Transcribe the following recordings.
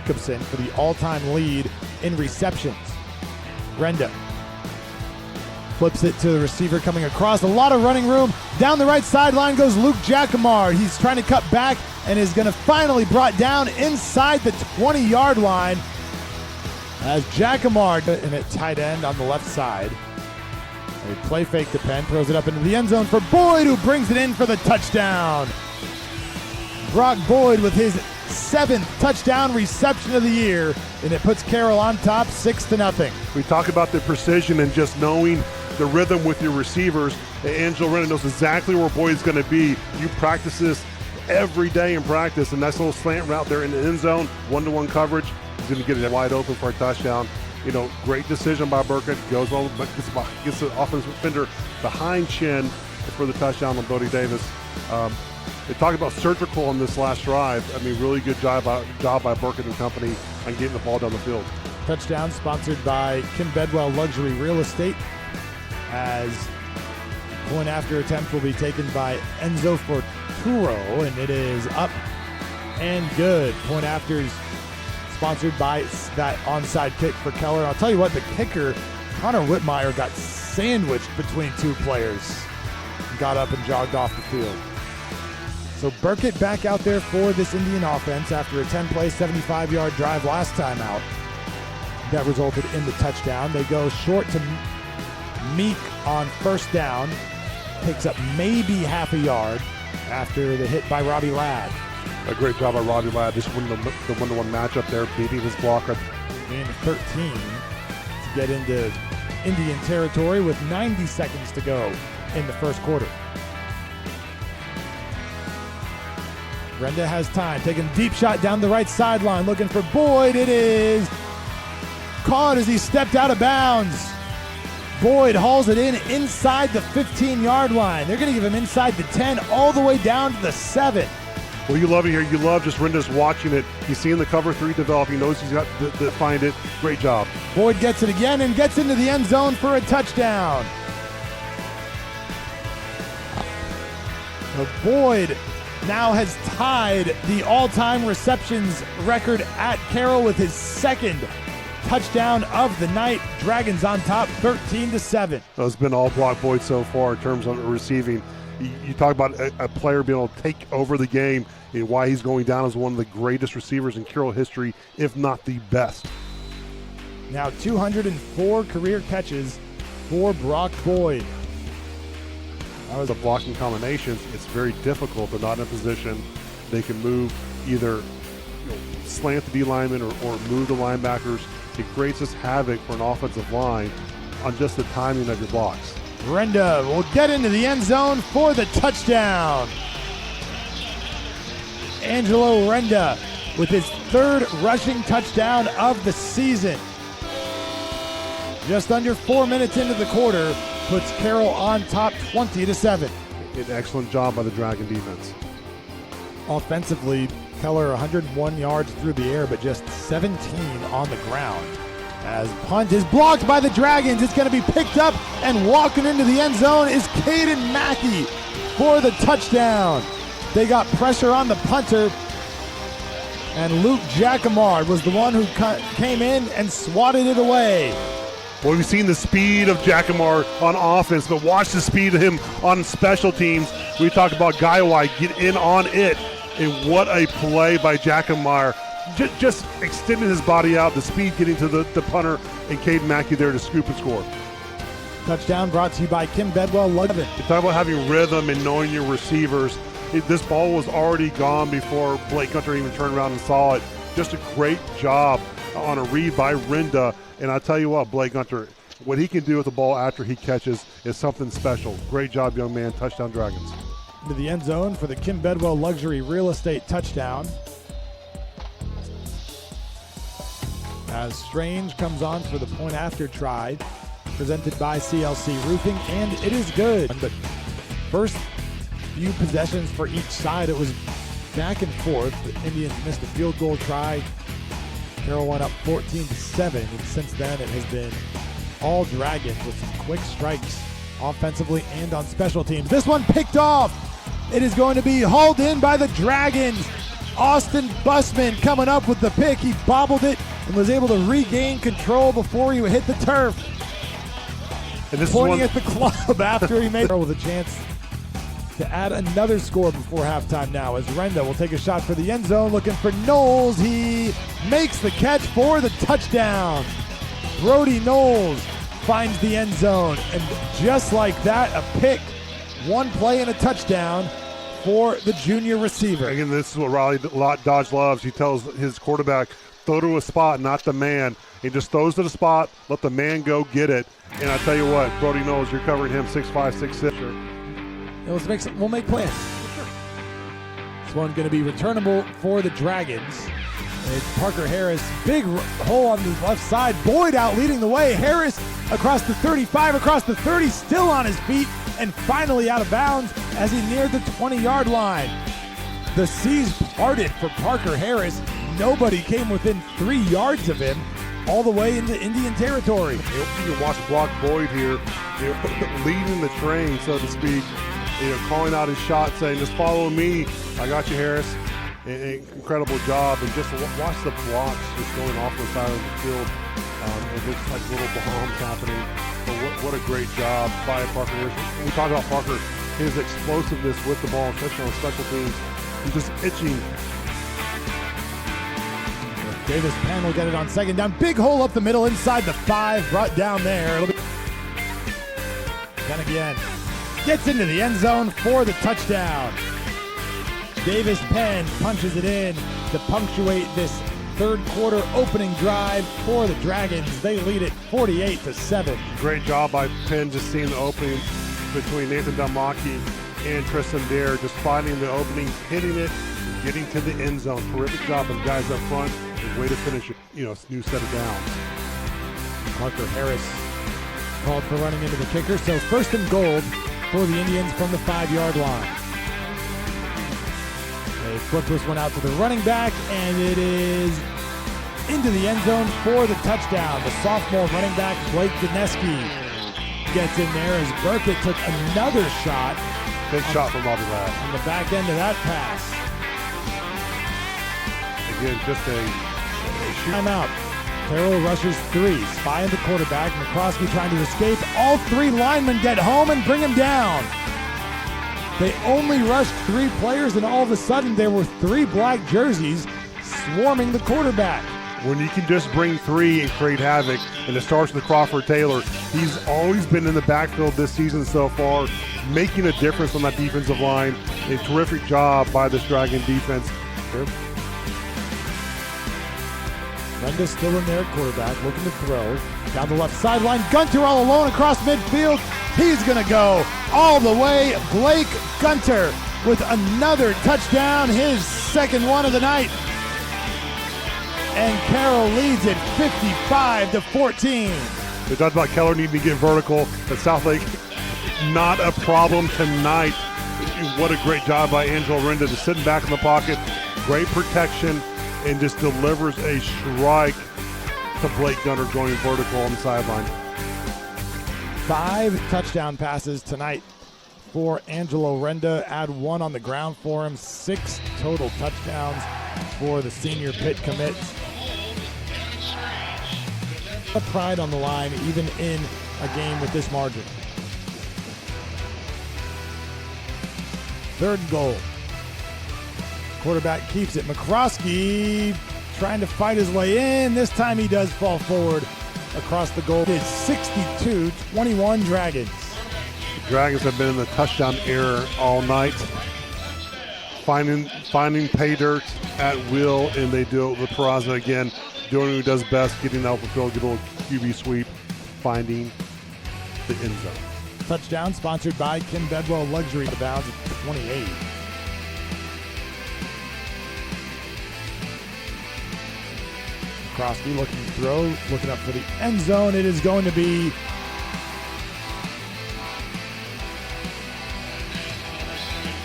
Jacobson for the all-time lead in receptions. Renda flips it to the receiver coming across. A lot of running room. Down the right sideline goes Luke Jacquemart. He's trying to cut back and is going to finally brought down inside the 20-yard line as Jacquemart in at tight end on the left side. A play fake to Penn, throws it up into the end zone for Boyd, who brings it in for the touchdown. Brock Boyd with his 7th touchdown reception of the year, and it puts Carroll on top 6-0. We talk about the precision and just knowing the rhythm with your receivers. Angelo Renda knows exactly where Boyd's going to be. You practice this every day in practice, and nice little slant route there in the end zone, one-to-one coverage. He's going to get it wide open for a touchdown. You know, great decision by Burkett. Goes all, but gets the offensive defender behind Chin for the touchdown on Bodie Davis. They talked about surgical on this last drive. I mean, really good job by Burkett and company on getting the ball down the field. Touchdown sponsored by Kim Bedwell Luxury Real Estate, as point after attempt will be taken by Enzo Forturo, and it is up and good. Point afters sponsored by that onside kick for Keller. I'll tell you what, the kicker, Connor Whitmire, got sandwiched between two players and got up and jogged off the field. So Burkett back out there for this Indian offense after a 10-play, 75-yard drive last time out. That resulted in the touchdown. They go short to Meek on first down. Picks up maybe half a yard after the hit by Robbie Ladd. A great job by Robbie Ladd. Just winning the one-to-one matchup there, beating his blocker. And 13 to get into Indian territory with 90 seconds to go in the first quarter. Renda has time, taking a deep shot down the right sideline, looking for Boyd. It is caught as he stepped out of bounds. Boyd hauls it in inside the 15-yard line. They're going to give him inside the 10, all the way down to the 7. Well, you love it here. You love just Renda's watching it. He's seeing the cover 3 develop. He knows he's got to find it. Great job. Boyd gets it again and gets into the end zone for a touchdown. Boyd now has tied the all-time receptions record at Carroll with his 2nd touchdown of the night. Dragons on top 13-7. It's been all Brock Boyd so far in terms of receiving. You talk about a player being able to take over the game and why he's going down as one of the greatest receivers in Carroll history, if not the best. Now 204 career catches for Brock Boyd. That was a blocking combinations. It's very difficult. They're not in a position. They can move either slant the D lineman or move the linebackers. It creates this havoc for an offensive line on just the timing of your blocks. Renda will get into the end zone for the touchdown. Angelo Renda with his 3rd rushing touchdown of the season. Just under 4 minutes into the quarter, puts Carroll on top 20-7. An excellent job by the Dragon defense. Offensively, Keller 101 yards through the air, but just 17 on the ground. As punt is blocked by the Dragons, it's going to be picked up, and walking into the end zone is Caden Mackey for the touchdown. They got pressure on the punter, and Luke Jacquemart was the one who came in and swatted it away. Well, we've seen the speed of Jacquemart on offense, but watch the speed of him on special teams. We talk about Gaiwai, get in on it, and what a play by Jacquemart. Just extending his body out, the speed getting to the punter, and Caden Mackey there to scoop and score. Touchdown brought to you by Kim Bedwell Luxury. You talk about having rhythm and knowing your receivers. This ball was already gone before Blake Gunter even turned around and saw it. Just a great job on a read by Renda. And I tell you what, Blake Gunter, what he can do with the ball after he catches is something special. Great job, young man. Touchdown, Dragons. Into the end zone for the Kim Bedwell Luxury Real Estate touchdown. As Strange comes on for the point after try, presented by CLC Roofing, and it is good. But first few possessions for each side, it was back and forth. The Indians missed a field goal try. Carroll went up 14-7, and since then it has been all Dragons with some quick strikes offensively and on special teams. This one picked off. It is going to be hauled in by the Dragons. Austin Bussman coming up with the pick. He bobbled it and was able to regain control before he hit the turf. And this Pointing is at the club after he made with a chance to add another score before halftime now, as Renda will take a shot for the end zone, looking for Knowles. He makes the catch for the touchdown. Brody Knowles finds the end zone, and just like that, a pick, one play and a touchdown for the junior receiver. Again, this is what Riley Dodge loves. He tells his quarterback, throw to a spot, not the man. He just throws to the spot, let the man go get it. And I tell you what, Brody Knowles, you're covering him 6'5", 6'6". Sure. We'll make plans. This one's going to be returnable for the Dragons. It's Parker Harris, big hole on the left side. Boyd out leading the way. Harris across the 35, across the 30, still on his feet, and finally out of bounds as he neared the 20-yard line. The seas parted for Parker Harris. Nobody came within 3 yards of him, all the way into Indian territory. You can watch Brock Boyd here, leading the train, so to speak, calling out his shot, saying, just follow me. I got you, Harris. Incredible job. And just watch the blocks just going off the side of the field. It looks like little bombs happening. But what a great job by Parker Harris. When we talk about Parker, his explosiveness with the ball, especially on special teams, he's just itching. Davis Penn will get it on second down. Big hole up the middle inside the 5, brought down there. Then again, gets into the end zone for the touchdown. Davis Penn punches it in to punctuate this third quarter opening drive for the Dragons. They lead it 48-7. Great job by Penn, just seeing the opening between Nathan Dalmaki and Tristan Dare, just finding the opening, hitting it, getting to the end zone. Terrific job of the guys up front. Way to finish it, new set of downs. Parker Harris called for running into the kicker, so first and goal for the Indians from the 5-yard line. They flip this one out to the running back, and it is into the end zone for the touchdown. The sophomore running back, Blake Dineski, gets in there as Burkett took another shot. Big shot from Bobby Ladd. On the back end of that pass. Again, just a timeout. Carroll rushes 3, spying the quarterback. McCroskey trying to escape. All 3 linemen get home and bring him down. They only rushed 3 players, and all of a sudden there were 3 black jerseys swarming the quarterback. When you can just bring 3 and create havoc, and it starts with Crawford Taylor. He's always been in the backfield this season so far, making a difference on that defensive line. A terrific job by this Dragon defense. Renda still in there at quarterback, looking to throw. Down the left sideline, Gunter all alone across midfield. He's going to go all the way. Blake Gunter with another touchdown, his second one of the night. And Carroll leads it 55-14. They talked about Keller needing to get vertical, but Southlake, not a problem tonight. What a great job by Angelo Renda, just sitting back in the pocket. Great protection, and just delivers a strike to Blake Gunter going vertical on the sideline. 5 touchdown passes tonight for Angelo Renda. Add 1 on the ground for him. 6 total touchdowns for the senior Pitt commit. Pride on the line, even in a game with this margin. Third goal. Quarterback keeps it. McCroskey trying to fight his way in. This time he does fall forward across the goal. It's 62-21 Dragons. The Dragons have been in the touchdown error all night. Finding pay dirt at will, and they do it with Peraza again. Doing what he does best, getting out the field, get a little QB sweep, finding the end zone. Touchdown sponsored by Kim Bedwell Luxury. The bounds at 28. Crosby looking to throw, looking up for the end zone. It is going to be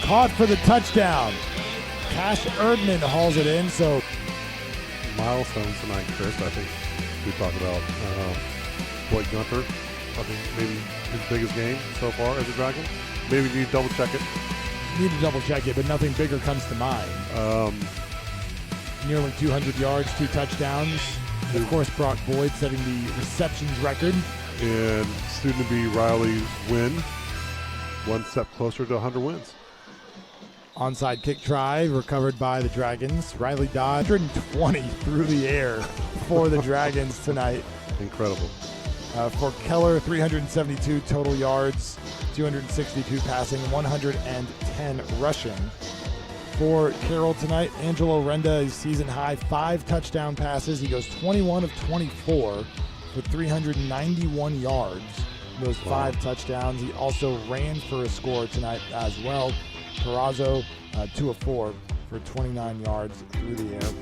caught for the touchdown. Cash Erdman hauls it in, so milestones tonight, Chris. I think we talked about Blake Gunter. I think maybe his biggest game so far as a Dragon. Maybe you need to double check it. Need to double check it, but nothing bigger comes to mind. nearly 200 yards, 2 touchdowns. And of course, Brock Boyd setting the receptions record. And student-to-be Riley Wynn, one step closer to 100 wins. Onside kick try recovered by the Dragons. Riley Dodd, 120 through the air for the Dragons tonight. Incredible. For Keller, 372 total yards, 262 passing, 110 rushing. For Carroll tonight, Angelo Renda is season high, 5 touchdown passes. He goes 21 of 24 for 391 yards. Those 5 touchdowns. He also ran for a score tonight as well. Perazzo, 2 of 4 for 29 yards through the air.